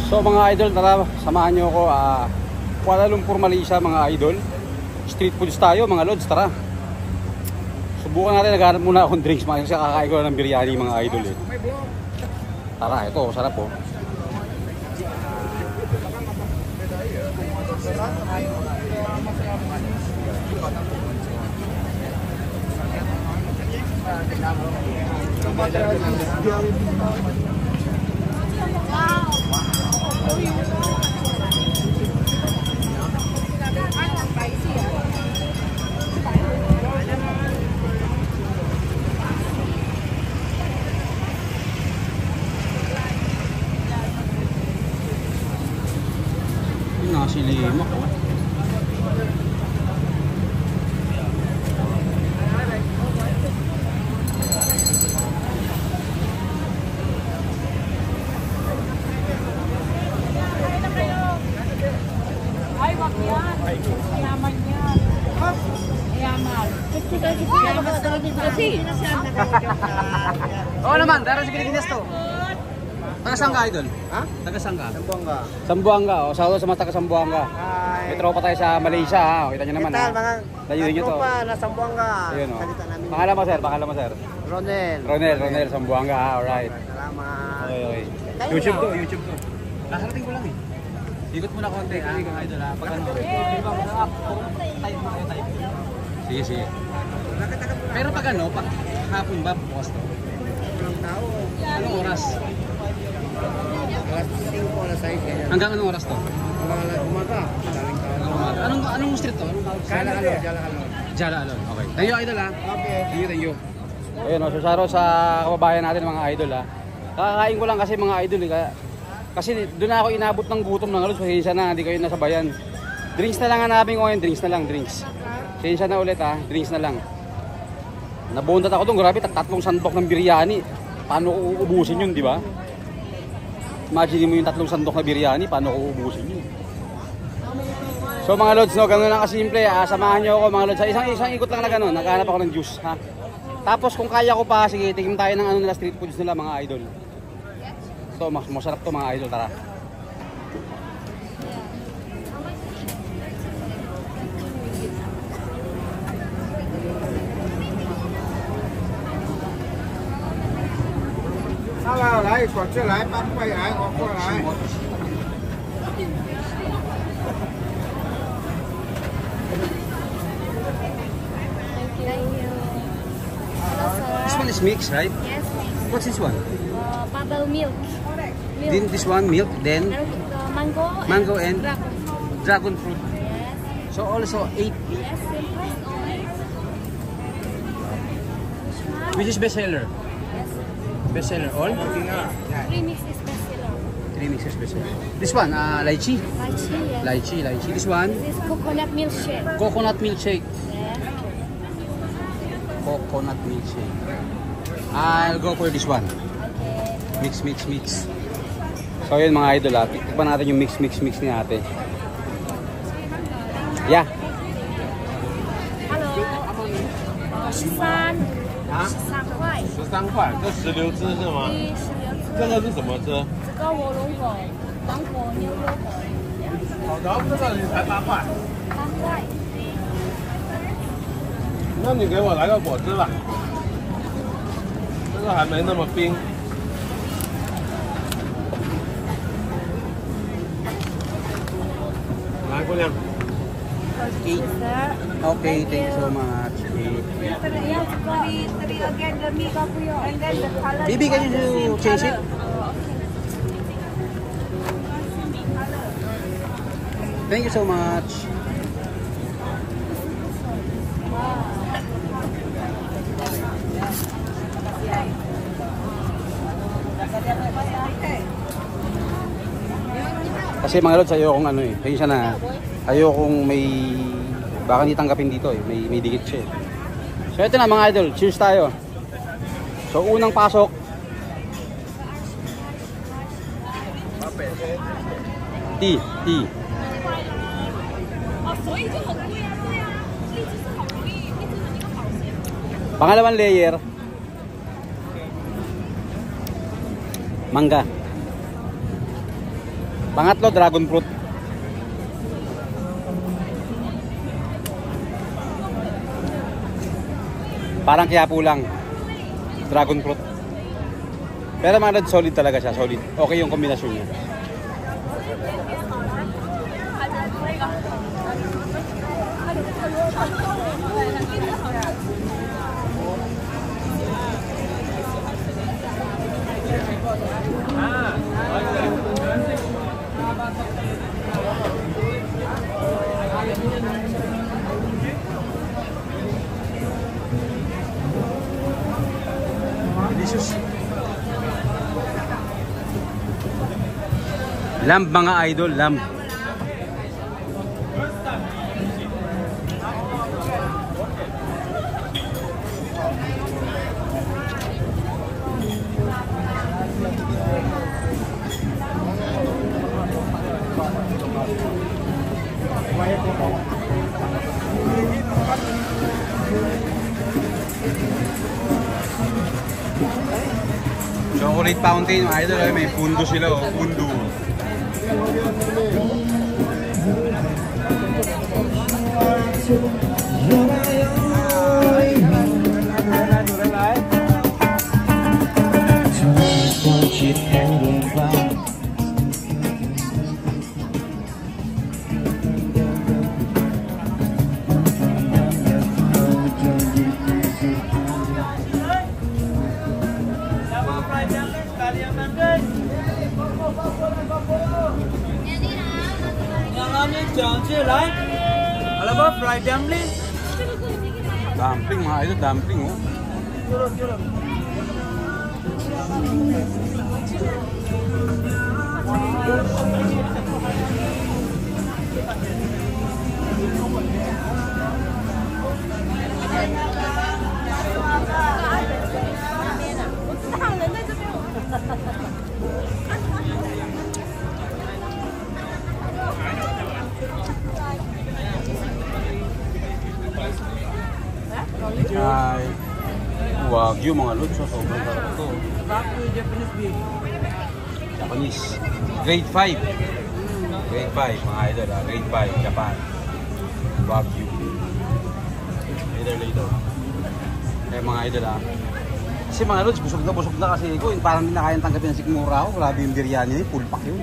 So mga idol, tara, samahan nyo ako. Kuala Lumpur, Malaysia mga idol. Street foods tayo mga lods, tara. Subukan natin, naghanap muna akong drinks kasi kakain ko lang ng biryani mga idol eh. Tara, ito, sarap po. Nasi lemak oh. Ay, wag yan. Yaman yan. Yaman. Kasi. Oo naman, dara sa Pilipinas to. Taga saan ka, idol? Ha? Taga saan ka? Sambuanga. Sambuanga, o sa mga taga Sambuanga. Hi. May tropa tayo sa Malaysia ha. O, kita nyo naman Kita, ha. mga Layunin nyo to. tropa na Sambuanga. Ayun o. Salita namin. Pangalan mo sir, pangalan mo sir. Ronel. Ronel, Sambuanga ha. Alright. Salamat. Okay. YouTube to. Nakarating ko lang eh. Ikot muna konti ha, idol ha. Pag ano. Type mo kayo, type. Sige. Pero pag ano, pag hapon ba bukas to? Anong oras? Alas 5 alas 6 ganyan. Hanggang anong oras to? Hanggang umaga. Daming tao. Anong street to? Jala Alon. Jala Alon. Okay. Thank you idol ha. Okay. Thank you. Ayun o, susaro sa kababayan natin mga idol ha. Kakakain ko lang kasi mga idol eh. Kasi doon ako inabot ng gutom ng halos. Pasensya na, hindi ko yun nasabayan. Drinks na lang hanapin ko ngayon. Drinks na lang. Pasensya na ulit ha. Drinks na lang. Nabundat ako doon. Grabe, tatlong sandok ng biryani. Paano ko uubusin yun, di ba? Imagine mo yung tatlong sandok na biryani. Paano ko uubusin yun? So mga lods, no, gano'n lang kasimple. Samahan nyo ako mga lods. Isang ikot lang na gano'n. Naghahanap ako ng juice. Ha? Tapos kung kaya ko pa, sige, tingin tayo ng ano nila, street foods nila mga idol. Ito, masarap to mga idol. Tara. Hello, 来，过去来，搬过来，我过来。This one is mixed, right? Yes, ma'am. What's this one? Bubble milk. Then this one milk, then Mango and dragon fruit. Yes. So also 8. Yes, same price only. Which is best seller? Yes. Best seller all? Premix is best seller. 3 mixes best seller. This one, lychee. Lychee, yes. Lychee. This one, This is coconut milkshake. coconut milkshake. Yes. Coconut milkshake. I'll go for this one. Okay. Mix. So yun mga idol ha. Tikpan natin yung mix ni ate. Yeah. Hello. 13. 13块。13块，这石榴汁是吗？这个是什么汁？这个火龙果、芒果、牛油果。好的，这个你才8块， 8块。那你给我来个果汁吧。这个还没那么冰。来，姑娘。 Okay. Okay, thank you so much. Baby, can you change it? Thank you so much. Kasi mga lods, ayokong ano eh. Kaya na, ayokong may, baka hindi tanggapin dito eh. May dikit siya eh. So ito na mga idol, cheers tayo. So unang pasok. Tea. Pangalawang layer, mangga. Pangatlo, dragon fruit. Parang Quiapo lang. Dragon fruit. Pero mga lods, solid talaga siya, solid. Okay yung kombinasyon niya. Delicious. Lamb mga idol, lamb. Chocolate fountain mga idol, may pundo sila, oh, pundo. Fried dumpling. Dumpling mga idol, dumpling oh. Ay, Wagyu mga lods, so sobrang sarap ito. Japanese beef. Japanese. Grade 5. Grade 5 mga idol, grade 5, Japan. Wagyu. Later. Eh mga idol kasi mga lods, busog na kasi ko. Parang hindi na kayang tanggapin ng sikmura ako. Grabe yung biryani, full pack yun.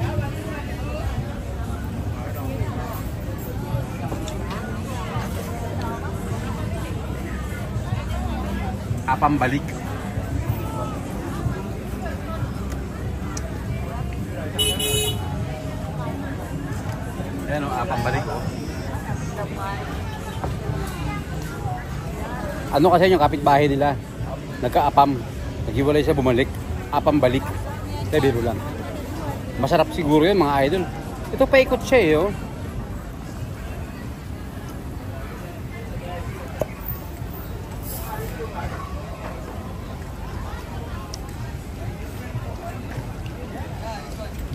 Apam balik. Ayan o, apam balik. Ano kasi yung kapitbahay nila? Nagka-apam. Naghiwalay siya, bumalik. Apam balik. Biro lang. Masarap siguro yun mga idol. Ito paikot siya eh oh.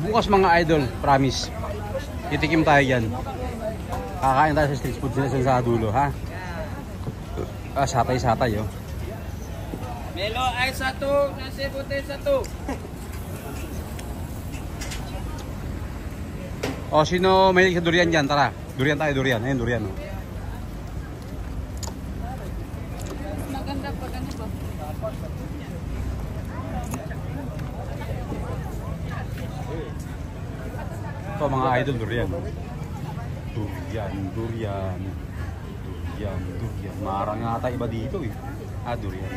Bukas mga idol, promise. Titikim tayo yan. Kakain tayo sa street food sila sa dulo, ha? Satay oh. Melo ay satu, nasi putih satu. O, sino may sa durian dyan? Tara, durian tayo, durian. Ayun, durian. Oh. Maganda pa ganito. Ito mga idol, durian. Durian. Marang nga tayo iba dito eh. Durian.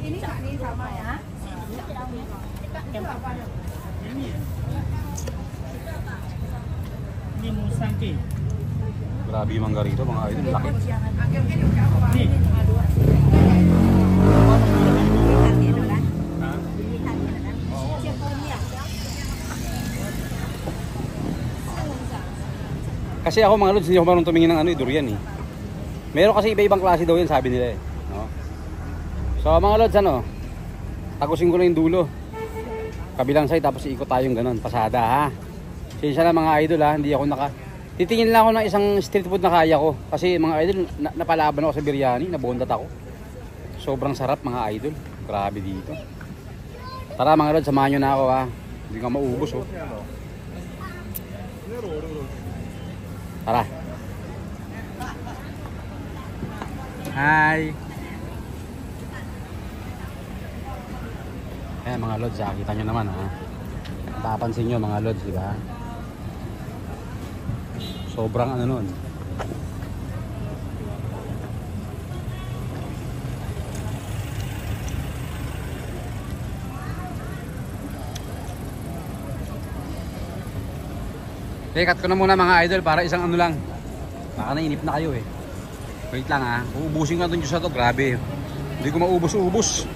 Ini sama ya. Ini musangki. Grabe yung mangga rito mga idol, laki. Nih. Kasi ako mga lods, hindi ako marunong tumingin ng durian eh. Meron kasi iba-ibang klase daw yan, sabi nila eh. No? So mga lods, tagusin ko na yung dulo. Kabilang side, tapos iikot tayong ganun, pasada ha. Siya na mga idol ha, hindi ako titingin lang ako ng isang street food na kaya ko. Kasi mga idol, napalaban ako sa biryani, nabondat ako. Sobrang sarap mga idol, grabe dito. Tara mga lods, samahan nyo na ako ha. Hindi ka maubos oh. Tara. Hi. Ayan mga lods ha, kita nyo naman ha. Papansin nyo mga lods, di ba? Sobrang ano nun. Okay, cut ko na muna mga idol para isang ano lang. Baka nainip na kayo eh. Wait lang ha. Uubusin ko na itong juice na to. Grabe. Hindi ko maubos-ubos.